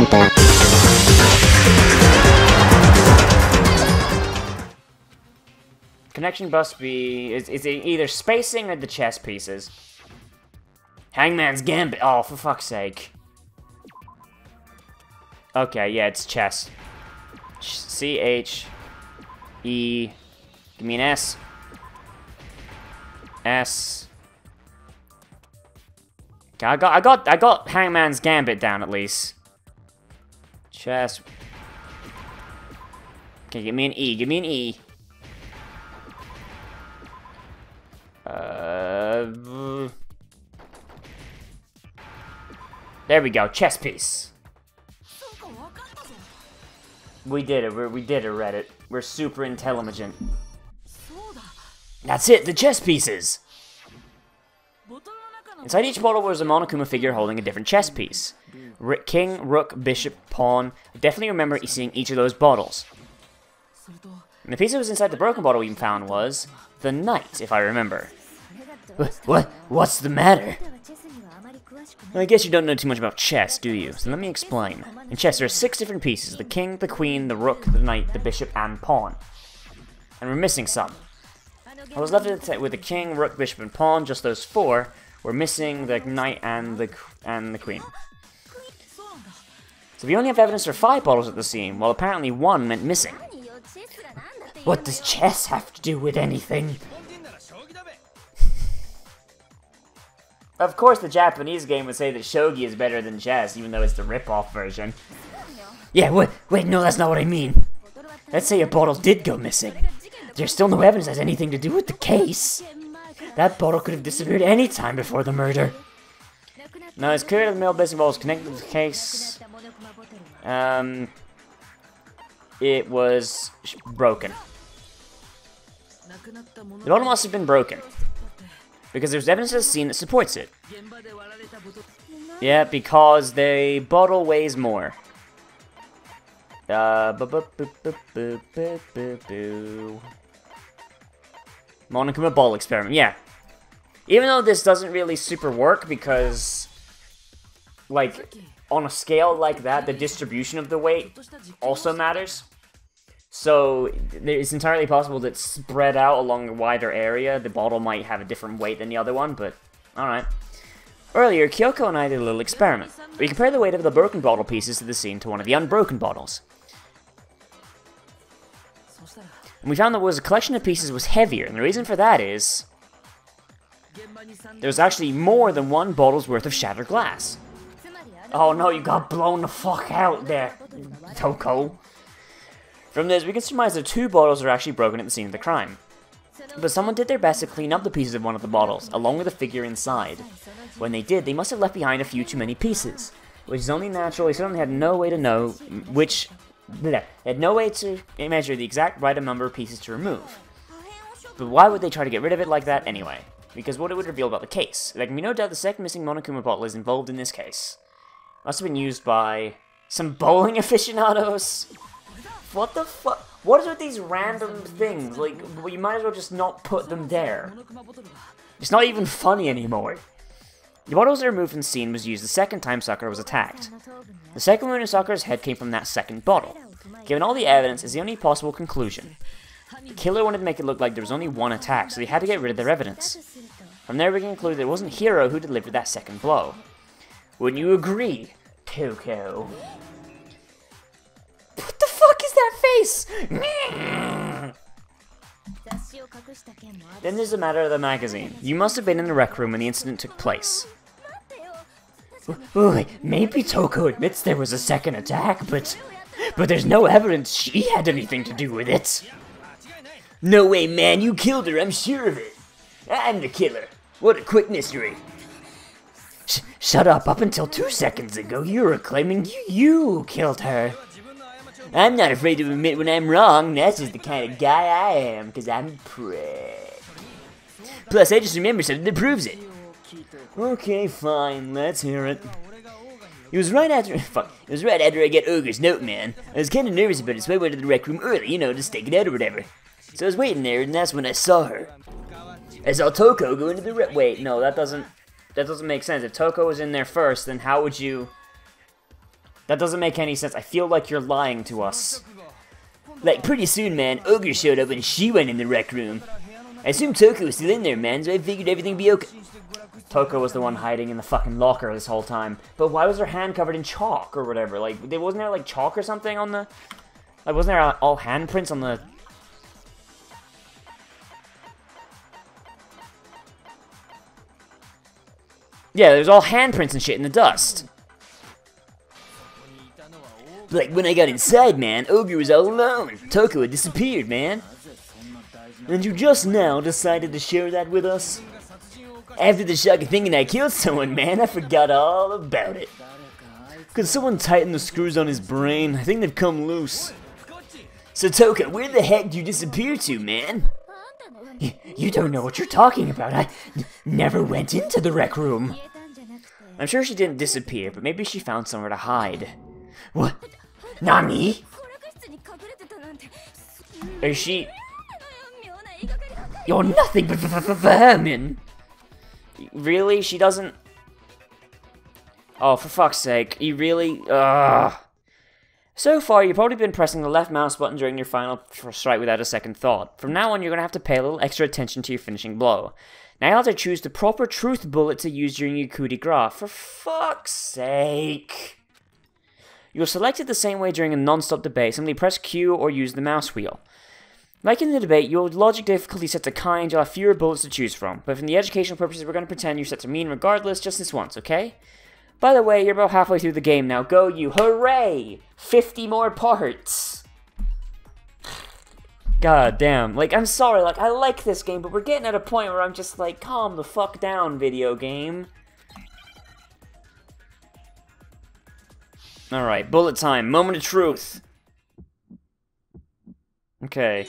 Danganronpa. Connection must be... Is it either spacing or the chess pieces? Hangman's Gambit. Oh, for fuck's sake. Okay, yeah, it's chess. C-H-E... Give me an S. S. Okay, I got Hangman's Gambit down at least. Chess. Okay, give me an E. Give me an E. There we go. Chess piece. We did it. We did it, Reddit. We're super intelligent. That's it. The chess pieces. Inside each bottle was a Monokuma figure holding a different chess piece. King, Rook, Bishop, Pawn. I definitely remember seeing each of those bottles. And the piece that was inside the broken bottle we found was the Knight, if I remember. What's the matter? I guess you don't know too much about chess, do you? So let me explain. In chess, there are 6 different pieces. The King, the Queen, the Rook, the Knight, the Bishop, and Pawn. And we're missing some. I was left with the King, Rook, Bishop, and Pawn, just those 4. We're missing the Knight and the Queen. So we only have evidence for 5 bottles at the scene, while apparently 1 went missing. What does chess have to do with anything? Of course the Japanese game would say that shogi is better than chess, even though it's the rip-off version. Yeah, wait, no, that's not what I mean. Let's say a bottle did go missing. There's still no evidence that has anything to do with the case. That bottle could have disappeared any time before the murder. Now, it's clear that the male missing bottle is connected to the case. It was broken. The bottle must have been broken, because there's evidence of the scene that supports it. Yeah, because the bottle weighs more. Monokuma ball experiment, yeah. Even though this doesn't really super work, because, like, on a scale like that, the distribution of the weight also matters. So, it's entirely possible that spread out along a wider area, the bottle might have a different weight than the other one, but alright. Earlier, Kyoko and I did a little experiment. We compared the weight of the broken bottle pieces to the scene to one of the unbroken bottles. And we found that a collection of pieces was heavier, and the reason for that is there's actually more than 1 bottle's worth of shattered glass. Oh no, you got blown the fuck out there, Toko. From this, we can surmise that 2 bottles are actually broken at the scene of the crime. But someone did their best to clean up the pieces of one of the bottles, along with the figure inside. When they did, they must have left behind a few too many pieces, which is only natural. They certainly had no way to know they had no way to measure the exact right number of pieces to remove. But why would they try to get rid of it like that anyway? Because what it would reveal about the case. There can be no doubt the second missing Monokuma bottle is involved in this case. Must have been used by some bowling aficionados. What the fuck? What is with these random things? Like, well, you might as well just not put them there. It's not even funny anymore. The bottles that were removed from the scene was used the second time Sakura was attacked. The second wound in Sakura's head came from that second bottle. Given all the evidence, is the only possible conclusion. The killer wanted to make it look like there was only 1 attack, so they had to get rid of their evidence. From there we can conclude that it wasn't Hiro who delivered that second blow. Wouldn't you agree, Toko? What the fuck is that face? Then there's the matter of the magazine. You must have been in the rec room when the incident took place. Maybe Toko admits there was a second attack, but there's no evidence she had anything to do with it. No way, man, you killed her, I'm sure of it. I'm the killer. What a quick mystery. Shut up, up until 2 seconds ago you were claiming you killed her. I'm not afraid to admit when I'm wrong, that's just the kind of guy I am, because I'm a prick. Plus, I just remembered something that proves it. Okay, fine, let's hear it. It was right after I got Ogre's note, man. I was kind of nervous about it, so I went to the rec room early, you know, to stake it out or whatever. So I was waiting there, and that's when I saw her. I saw Toko go into the rec- Wait, no, that doesn't make sense. If Toko was in there first, then how would you... That doesn't make any sense. I feel like you're lying to us. Like, pretty soon, man, Ogre showed up and she went in the rec room. I assumed Toko was still in there, man, so I figured everything would be okay. Toko was the one hiding in the fucking locker this whole time. But why was her hand covered in chalk or whatever? Like, wasn't there, like, chalk or something on the... Like, wasn't there all handprints on the... Yeah, there's all handprints and shit in the dust. Like, when I got inside, man, Ogre was all alone. Toko had disappeared, man. And you just now decided to share that with us? After the shocking thinking I killed someone, man, I forgot all about it. Could someone tighten the screws on his brain? I think they've come loose. So, Toko, where the heck did you disappear to, man? You don't know what you're talking about. I never went into the rec room. I'm sure she didn't disappear, but maybe she found somewhere to hide. What? Nani? Is she... You're nothing but vermin. Really? She doesn't... Oh, for fuck's sake. You really... Ugh. So far, you've probably been pressing the left mouse button during your final strike without a second thought. From now on, you're going to have to pay a little extra attention to your finishing blow. Now you have to choose the proper truth bullet to use during your coup de grace. For fuck's sake. You'll select it the same way during a non-stop debate. Simply press Q or use the mouse wheel. Like in the debate, your logic difficulty set to kind, you'll have fewer bullets to choose from. But for the educational purposes, we're going to pretend you're set to mean regardless, just this once, okay? By the way, you're about halfway through the game now. Go you. Hooray! 50 more parts! God damn. Like, I'm sorry, like, I like this game, but we're getting at a point where I'm just like, calm the fuck down, video game. Alright, bullet time. Moment of truth. Okay.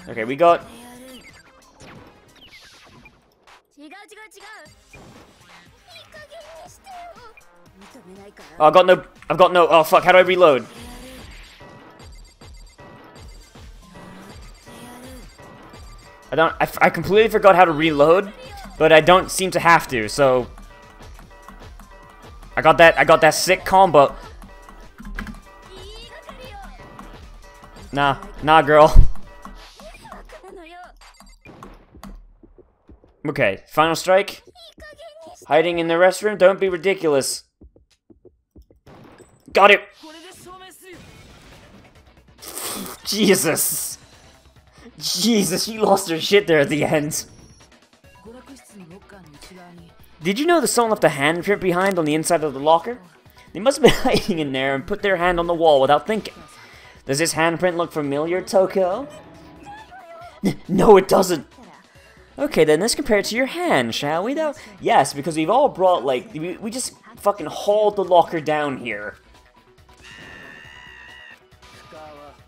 Okay, we got... Oh, I've got no, oh fuck, how do I reload? I completely forgot how to reload, but I don't seem to have to, so... I got that sick combo. Nah, girl. Okay, final strike. Hiding in the restroom, don't be ridiculous. Got it! Jesus! Jesus, you lost her shit there at the end. Did you know that someone left a handprint behind on the inside of the locker? They must have been hiding in there and put their hand on the wall without thinking. Does this handprint look familiar, Toko? No, it doesn't. Okay, then let's compare it to your hand, shall we, though? Yes, because we've all brought, like, we just fucking hauled the locker down here.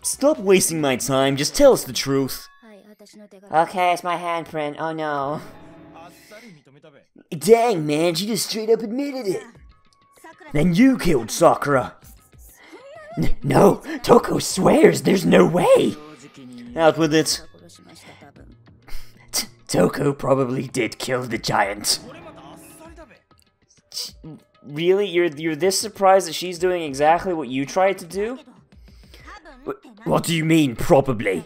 Stop wasting my time, just tell us the truth. Okay, it's my handprint, oh no. Dang, man, she just straight up admitted it. Then you killed Sakura. No, Toko swears there's no way. Out with it. Toko probably did kill the giant. Really? You're this surprised that she's doing exactly what you tried to do? What do you mean, probably?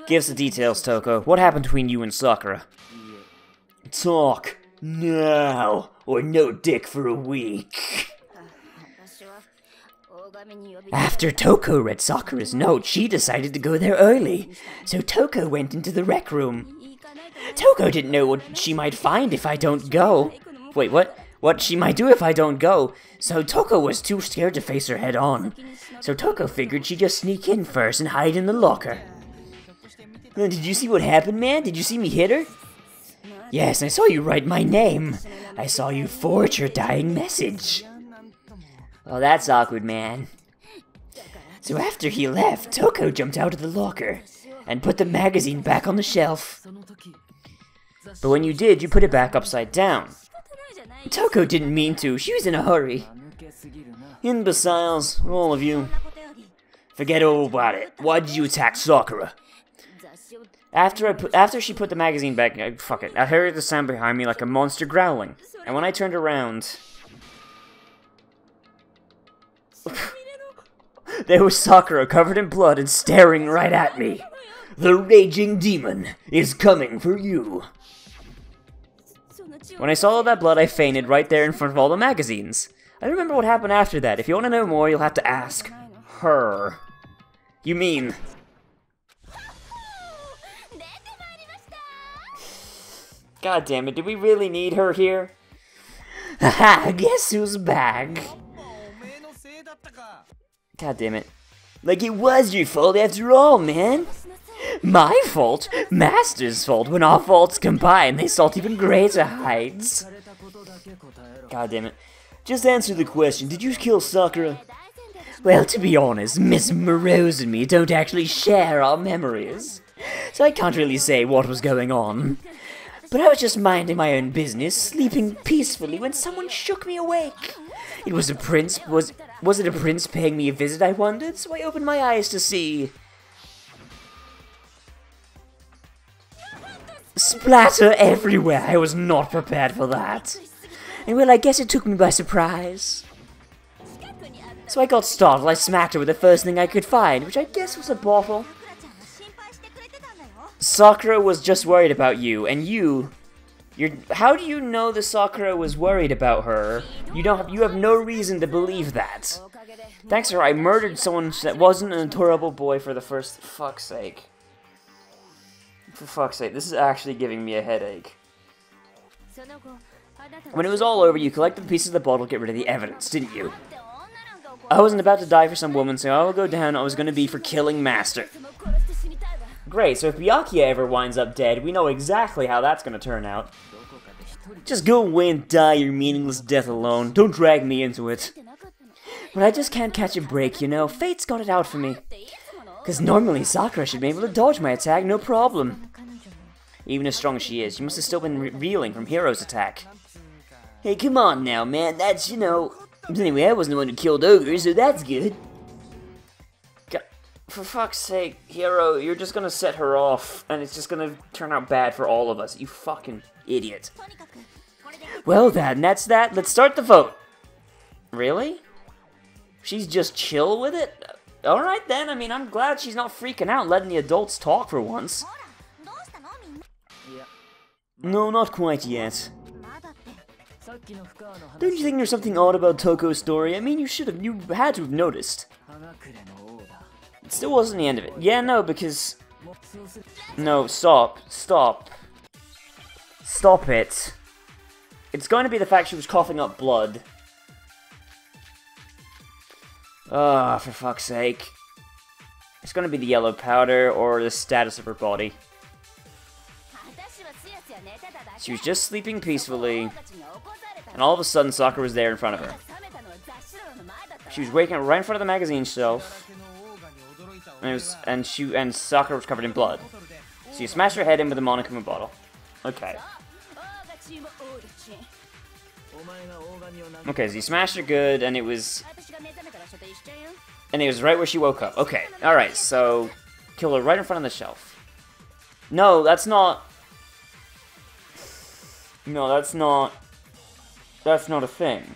Give us the details, Toko. What happened between you and Sakura? Talk now, or no dick for a week. After Toko read Sakura's note, she decided to go there early. So Toko went into the rec room. Toko didn't know what she might find if I don't go. Wait, what? What she might do if I don't go. So Toko was too scared to face her head on. So Toko figured she'd just sneak in first and hide in the locker. Did you see what happened, man? Did you see me hit her? Yes, I saw you write my name. I saw you forge her dying message. Oh, that's awkward, man. So after he left, Toko jumped out of the locker and put the magazine back on the shelf. But when you did, you put it back upside down. Toko didn't mean to. She was in a hurry. Imbeciles, all of you. Forget all about it. Why did you attack Sakura? After she put the magazine back, fuck it, I heard the sound behind me like a monster growling. And when I turned around, there was Sakura covered in blood and staring right at me. The raging demon is coming for you. When I saw all that blood, I fainted right there in front of all the magazines. I don't remember what happened after that. If you want to know more, you'll have to ask her. You mean... God damn it, do we really need her here? Haha, guess who's back? God damn it. Like it was your fault after all, man. My fault? Master's fault. When our faults combine, they sought even greater heights. God damn it. Just answer the question, did you kill Sakura? Well, to be honest, Miss Morose and me don't actually share our memories, so I can't really say what was going on. But I was just minding my own business, sleeping peacefully when someone shook me awake. It was a prince. Was it a prince paying me a visit, I wondered? So I opened my eyes to see... splatter everywhere. I was not prepared for that. And well, I guess it took me by surprise. So I got startled. I smacked her with the first thing I could find, which I guess was a bottle. Sakura was just worried about you, and you're... How do you know that Sakura was worried about her? You have no reason to believe that. Thanks to her, I murdered someone that wasn't an adorable boy for the first... Fuck's sake. For fuck's sake, this is actually giving me a headache. When it was all over, you collected the pieces of the bottle to get rid of the evidence, didn't you? I wasn't about to die for some woman, so I will go down. I was going to be for killing Master. Great, so if Byakuya ever winds up dead, we know exactly how that's going to turn out. Just go away and die your meaningless death alone. Don't drag me into it. But I just can't catch a break, you know. Fate's got it out for me. Because normally Sakura should be able to dodge my attack, no problem. Even as strong as she is, she must have still been reeling from Hero's attack. Hey, come on now, man. That's, you know... Anyway, I wasn't the one who killed Ogre, so that's good. God, for fuck's sake, Hero, you're just gonna set her off, and it's just gonna turn out bad for all of us, you fucking idiot. Well then, that's that. Let's start the vote. Really? She's just chill with it? Alright then, I mean, I'm glad she's not freaking out letting the adults talk for once. No, not quite yet. Don't you think there's something odd about Toko's story? I mean, you had to have noticed. It still wasn't the end of it. Yeah, no, because... No, stop. Stop it. It's going to be the fact she was coughing up blood. Ah, for fuck's sake. It's going to be the yellow powder or the status of her body. She was just sleeping peacefully, and all of a sudden Sakura was there in front of her. She was waking up right in front of the magazine shelf, and Sakura was covered in blood. So you smashed her head in with a Monokuma bottle. Okay. Okay, so you smashed her good, and it was right where she woke up. Okay, alright, so kill her right in front of the shelf. No, that's not... No, that's not a thing.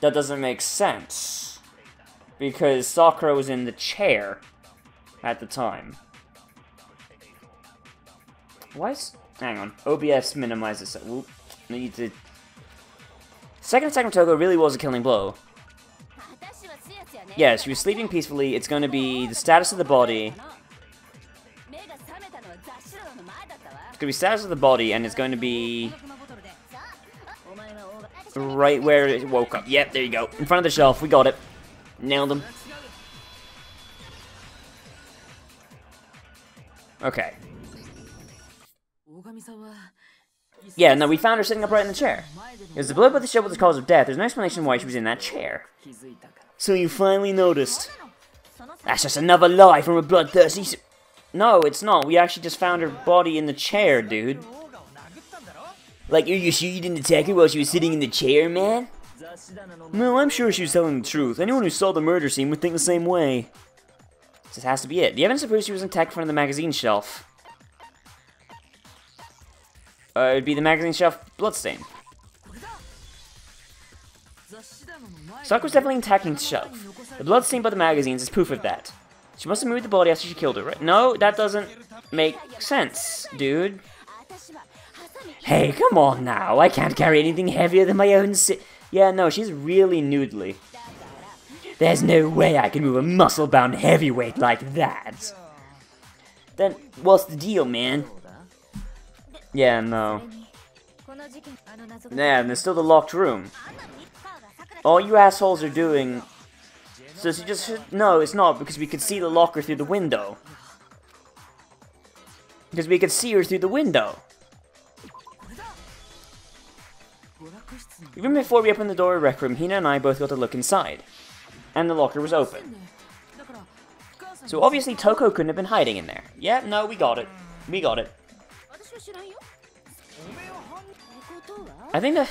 That doesn't make sense. Because Sakura was in the chair at the time. Hang on. OBS minimizes it. Whoop. Need to... Second attack from Toko really was a killing blow. Yeah, she was sleeping peacefully. It's going to be the status of the body. It's going to be status of the body, and it's going to be... right where it woke up. Yep, there you go. In front of the shelf. We got it. Nailed him. Okay. Yeah, no, we found her sitting upright in the chair. It was the blood by the ship was the cause of death. There's no explanation why she was in that chair. So you finally noticed. That's just another lie from a bloodthirsty... No, it's not. We actually just found her body in the chair, dude. Like, are you sure you didn't attack her while she was sitting in the chair, man? No, I'm sure she was telling the truth. Anyone who saw the murder scene would think the same way. This has to be it. The evidence proves she was attacked in front of the magazine shelf. It'd be the magazine shelf bloodstain. Sakura's definitely attacking the shelf. The bloodstain by the magazines is proof of that. She must have moved the body after she killed her, right? No, that doesn't make sense, dude. Hey, come on now. I can't carry anything heavier than my own Yeah, no, she's really noodly. There's no way I can move a muscle-bound heavyweight like that. Then, what's the deal, man? Yeah, no. Yeah, and there's still the locked room. All you assholes are doing... So she just... No, it's not, because we could see the locker through the window. Because we could see her through the window. Even before we opened the door of the rec room, Hina and I both got to look inside. And the locker was open. So obviously Toko couldn't have been hiding in there. Yeah, no, we got it. We got it. I think that...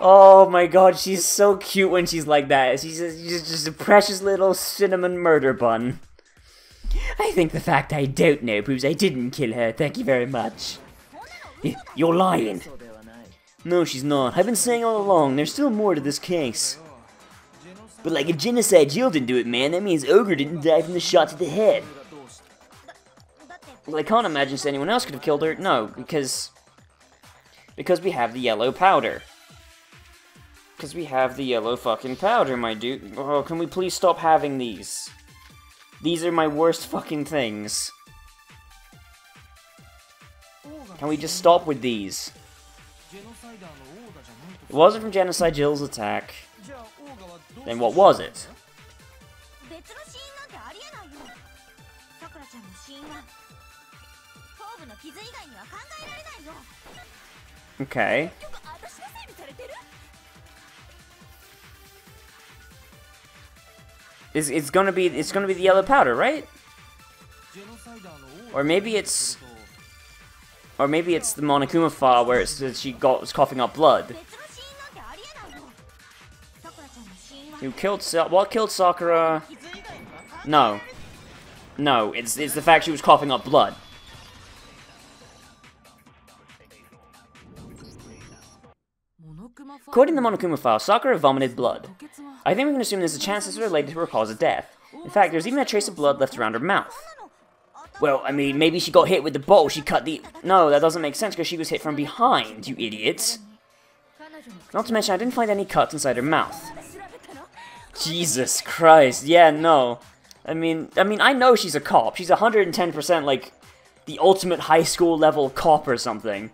Oh my god, she's so cute when she's like that. She's just a precious little cinnamon murder bun. I think the fact I don't know proves I didn't kill her. Thank you very much. You're lying. No, she's not. I've been saying all along, there's still more to this case. But like, if Genocide Jill didn't do it, man, that means Ogre didn't die from the shot to the head. Well, I can't imagine if anyone else could have killed her. No, because we have the yellow powder. Because we have the yellow fucking powder, my dude. Oh, can we please stop having these? These are my worst fucking things. Can we just stop with these? It wasn't from Genocide Jill's attack. Then what was it? Okay. It's gonna be the yellow powder, right? Or maybe it's the Monokuma file where she was coughing up blood. What killed Sakura? No. No, it's the fact she was coughing up blood. According to the Monokuma file, Sakura vomited blood. I think we can assume there's a chance this is related to her cause of death. In fact, there's even a trace of blood left around her mouth. Well, I mean, maybe she got hit with the bottle, she cut the... No, that doesn't make sense because she was hit from behind, you idiots. Not to mention, I didn't find any cuts inside her mouth. Jesus Christ, yeah, no. I mean, I know she's a cop. She's 110% like the ultimate high school level cop or something.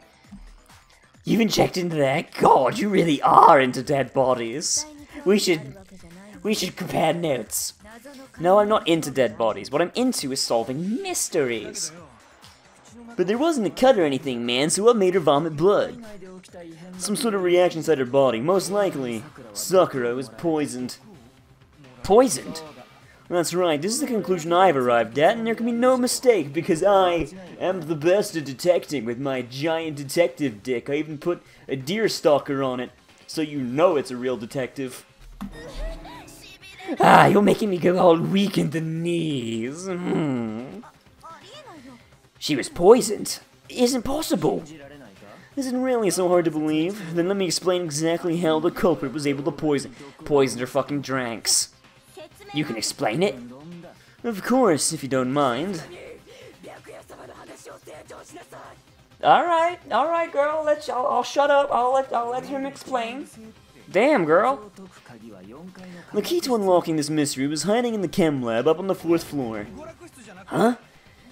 You even checked into that? God, you really are into dead bodies. We should compare notes. No, I'm not into dead bodies. What I'm into is solving mysteries. But there wasn't a cut or anything, man, so what made her vomit blood? Some sort of reaction inside her body, most likely. Sakura was poisoned. Poisoned? That's right, this is the conclusion I've arrived at, and there can be no mistake, because I am the best at detecting with my giant detective dick. I even put a deer stalker on it, so you know it's a real detective. Ah, you're making me go all weak in the knees. She was poisoned? It isn't possible. Is it really so hard to believe? Then let me explain exactly how the culprit was able to poison her fucking drinks. You can explain it? Of course, if you don't mind. Alright, girl, I'll shut up, I'll let him explain. Damn, girl. The key to unlocking this mystery was hiding in the chem lab up on the 4th floor. Huh?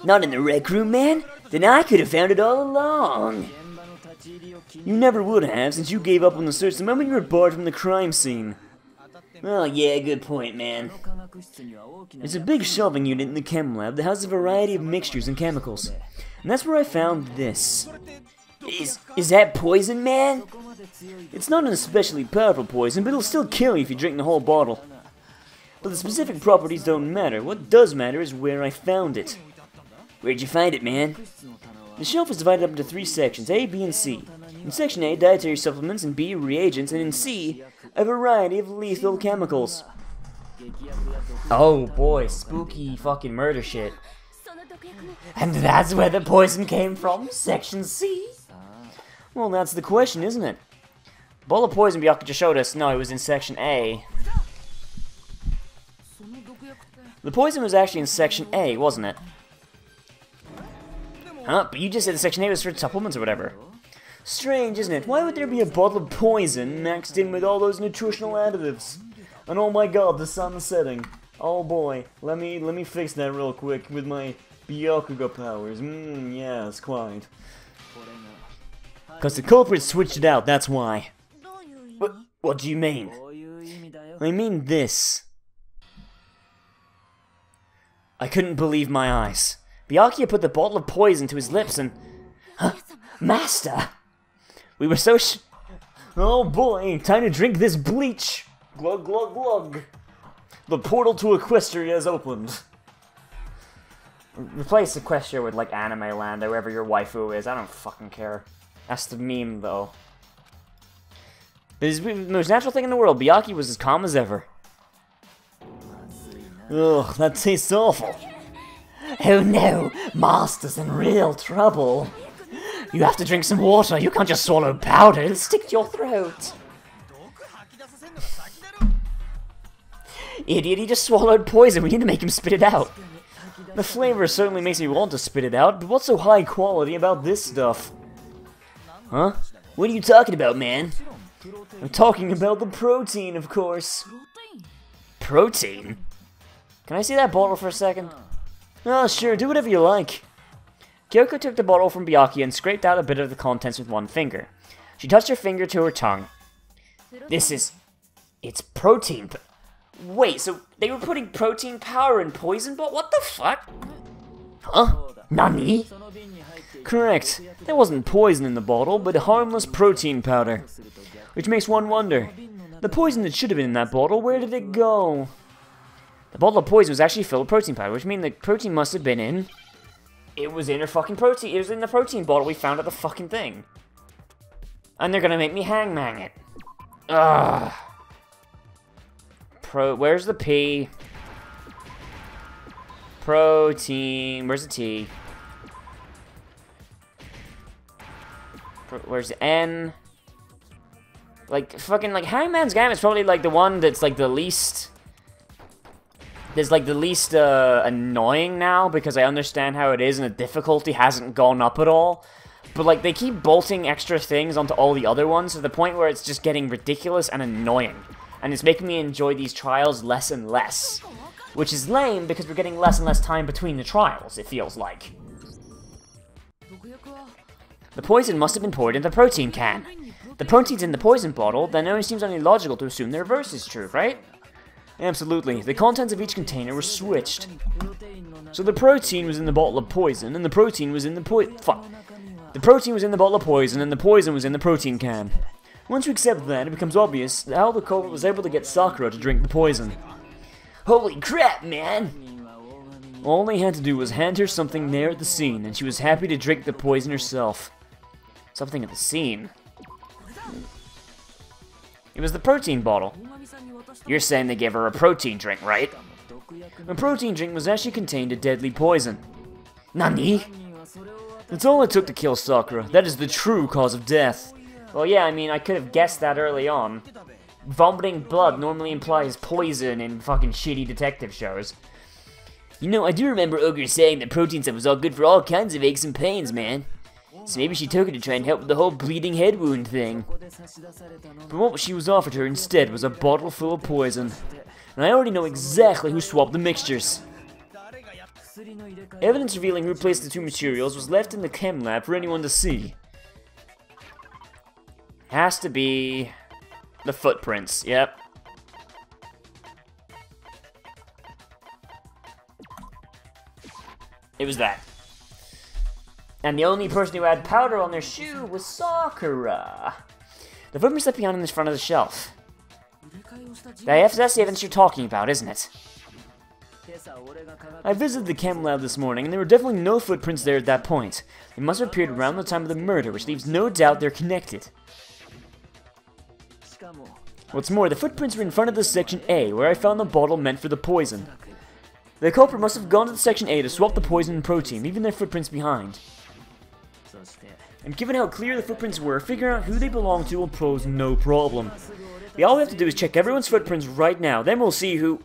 Not in the rec room, man? Then I could have found it all along. You never would have, since you gave up on the search the moment you were barred from the crime scene. Oh yeah, good point, man. There's a big shelving unit in the chem lab that has a variety of mixtures and chemicals. And that's where I found this. Is that poison, man? It's not an especially powerful poison, but it'll still kill you if you drink the whole bottle. But the specific properties don't matter. What does matter is where I found it. Where'd you find it, man? The shelf is divided up into 3 sections, A, B, and C. In Section A, dietary supplements, and B, reagents, and in C, a variety of lethal chemicals. Oh boy, spooky fucking murder shit. And that's where the poison came from? Section C? Well, that's the question, isn't it? The bottle of poison Byakuya just showed us, no, it was in Section A. The poison was actually in Section A, wasn't it? Huh? But you just said Section A was for supplements or whatever. Strange, isn't it? Why would there be a bottle of poison maxed in with all those nutritional additives? And oh my god, the sun's setting. Oh boy, let me fix that real quick with my Byakuya powers. Yes, quite. Cause the culprit switched it out, that's why. What do you mean? I mean this. I couldn't believe my eyes. Byakuya put the bottle of poison to his lips and... Huh? Master! We were so Oh boy, time to drink this bleach! Glug glug glug! The portal to Equestria has opened. Replace Equestria with like Anime Land or wherever your waifu is, I don't fucking care. That's the meme though. It's the most natural thing in the world, Byakuya was as calm as ever. Ugh, that tastes awful. Oh no, Master's in real trouble. You have to drink some water, you can't just swallow powder, it'll stick to your throat. Idiot, he just swallowed poison, we need to make him spit it out. The flavor certainly makes me want to spit it out, but what's so high quality about this stuff? Huh? What are you talking about, man? I'm talking about the protein, of course. Protein? Can I see that bottle for a second? Oh, sure, do whatever you like. Kyoko took the bottle from Byakuya and scraped out a bit of the contents with one finger. She touched her finger to her tongue. It's protein. Wait, so they were putting protein powder in poison, but what the fuck? Huh? Nani? Correct. There wasn't poison in the bottle, but harmless protein powder. Which makes one wonder. The poison that should have been in that bottle, where did it go? The bottle of poison was actually filled with protein powder, which means the protein must have been in... It was in her fucking protein. It was in the protein bottle we found at the fucking thing. And they're gonna make me hangman it. Ugh. Where's the P? Protein. Where's the T? Where's the N? Like, fucking, like, Hangman's Game is probably, like, the one that's, like, the least... There's, like, the least, annoying now, because I understand how it is, and the difficulty hasn't gone up at all. But, like, they keep bolting extra things onto all the other ones, to the point where it's just getting ridiculous and annoying. And it's making me enjoy these trials less and less. Which is lame, because we're getting less and less time between the trials, it feels like. The poison must have been poured in the protein can. The protein's in the poison bottle, then it seems only logical to assume the reverse is true, right? Absolutely. The contents of each container were switched. So the protein was in the bottle of poison, and the protein was in the The protein was in the bottle of poison, and the poison was in the protein can. Once you accept that, it becomes obvious how the culprit was able to get Sakura to drink the poison. Holy crap, man! All they had to do was hand her something there at the scene, and she was happy to drink the poison herself. Something at the scene? It was the protein bottle. You're saying they gave her a protein drink, right? A protein drink was actually contained a deadly poison. Nani? That's all it took to kill Sakura. That is the true cause of death. Well, yeah, I mean, I could have guessed that early on. Vomiting blood normally implies poison in fucking shitty detective shows. You know, I do remember Ogre saying that protein stuff was all good for all kinds of aches and pains, man. So maybe she took it to try and help with the whole bleeding head wound thing. But what she was offered her instead was a bottle full of poison. And I already know exactly who swapped the mixtures. Evidence revealing who placed the two materials was left in the chem lab for anyone to see. Has to be the footprints, yep. It was that. And the only person who had powder on their shoe was Sakura. The footprints left behind in the front of the shelf. That's the evidence you're talking about, isn't it? I visited the chem lab this morning, and there were definitely no footprints there at that point. They must have appeared around the time of the murder, which leaves no doubt they're connected. What's more, the footprints were in front of the section A, where I found the bottle meant for the poison. The culprit must have gone to Section A to swap the poison and protein, leaving their footprints behind. And given how clear the footprints were, figuring out who they belong to will pose no problem. All we have to do is check everyone's footprints right now, then we'll see who...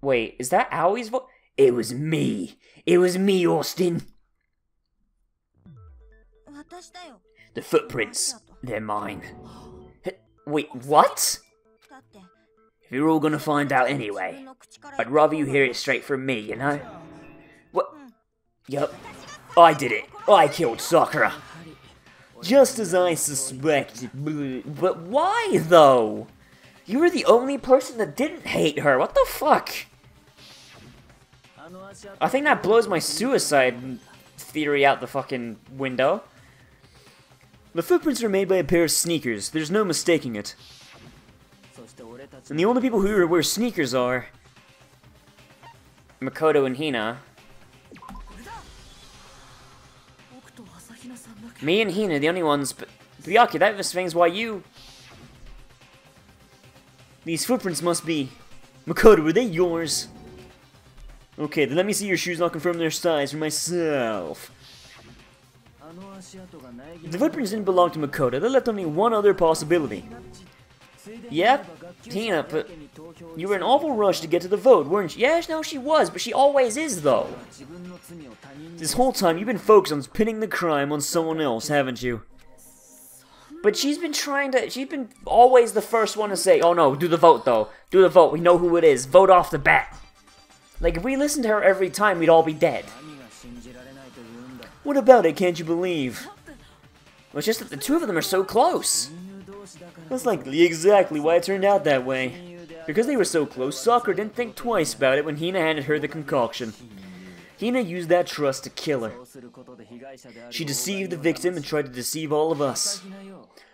Wait, is that Aoi's voice? It was me! It was me, Austin! The footprints, they're mine. Wait, what? If you're all gonna find out anyway, I'd rather you hear it straight from me, you know? What? Yup, I did it. I killed Sakura. Just as I suspected. But why, though? You were the only person that didn't hate her. What the fuck? I think that blows my suicide theory out the fucking window. The footprints are made by a pair of sneakers. There's no mistaking it. And the only people who wear sneakers are... Makoto and Hina. Me and Hina, the only ones, but Byakuya, that explains why you... These footprints must be... Makoto, were they yours? Okay, then let me see your shoes and I'll confirm their size for myself. If the footprints didn't belong to Makoto, that left only one other possibility. Yep, Hina, but you were in an awful rush to get to the vote, weren't you? Yeah, no, she was, but she always is, though. This whole time, you've been focused on pinning the crime on someone else, haven't you? But she's been always the first one to say, oh no, do the vote, though. Do the vote, we know who it is. Vote off the bat. Like, if we listened to her every time, we'd all be dead. What about it, can't you believe? Well, it's just that the two of them are so close. That's likely exactly why it turned out that way. Because they were so close, Sakura didn't think twice about it when Hina handed her the concoction. Hina used that trust to kill her. She deceived the victim and tried to deceive all of us.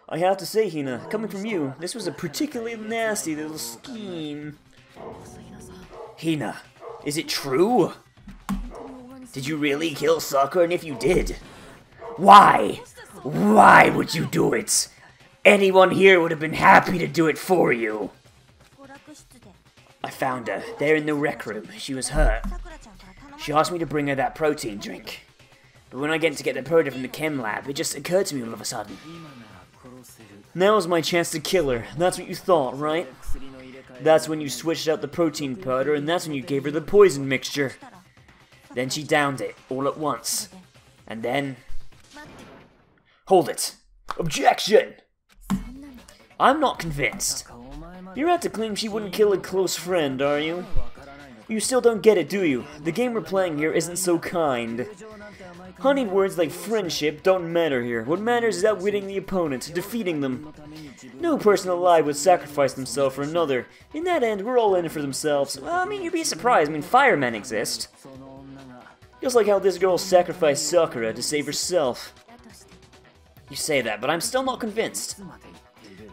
I have to say, Hina, coming from you, this was a particularly nasty little scheme. Hina, is it true? Did you really kill Sakura, and if you did, why? Why would you do it? Anyone here would have been happy to do it for you. I found her, there in the rec room. She was hurt. She asked me to bring her that protein drink. But when I went to get the product from the chem lab, it just occurred to me all of a sudden. Now's my chance to kill her. That's what you thought, right? That's when you switched out the protein powder, and that's when you gave her the poison mixture. Then she downed it, all at once. And then... Hold it! Objection! I'm not convinced. You're out to claim she wouldn't kill a close friend, are you? You still don't get it, do you? The game we're playing here isn't so kind. Honeyed words like friendship don't matter here. What matters is outwitting the opponent, defeating them. No person alive would sacrifice themselves for another. In that end, we're all in it for themselves. Well, I mean, you'd be surprised. I mean, firemen exist. Just like how this girl sacrificed Sakura to save herself. You say that, but I'm still not convinced.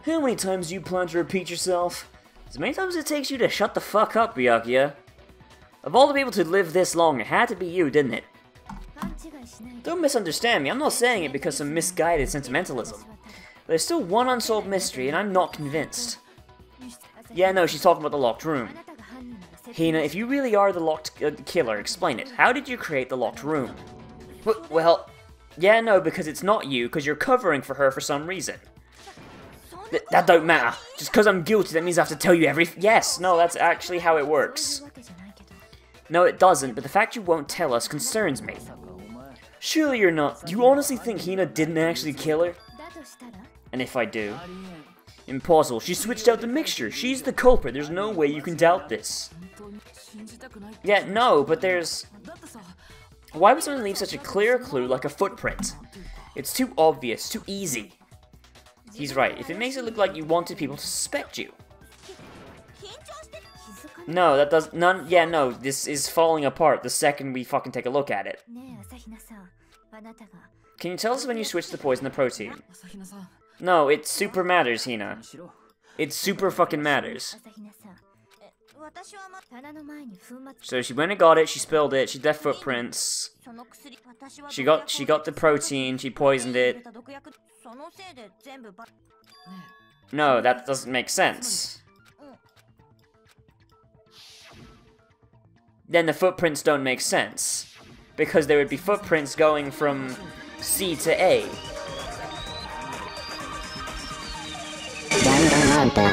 How many times do you plan to repeat yourself? As many times as it takes you to shut the fuck up, Byakuya. Of all the people to live this long, it had to be you, didn't it? Don't misunderstand me, I'm not saying it because of misguided sentimentalism. There's still one unsolved mystery, and I'm not convinced. Yeah, no, she's talking about the locked room. Hina, if you really are the locked killer, explain it. How did you create the locked room? Well, yeah, no, because it's not you, because you're covering for her for some reason. That don't matter. Just because I'm guilty, that means I have to tell you Yes, no, that's actually how it works. No, it doesn't, but the fact you won't tell us concerns me. Surely you're not. Do you honestly think Hina didn't actually kill her? And if I do? Impossible. She switched out the mixture. She's the culprit. There's no way you can doubt this. Yeah, no, but there's... Why would someone leave such a clear clue like a footprint? It's too obvious, too easy. He's right. If it makes it look like you wanted people to suspect you. No, that does none. Yeah, no, this is falling apart the second we fucking take a look at it. Can you tell us when you switched the poison to protein? No, it super matters, Hina. It super fucking matters. So she went and got it, she spilled it, she left footprints. She got the protein, she poisoned it. No, that doesn't make sense. Then the footprints don't make sense. Because there would be footprints going from C to A. Danganronpa.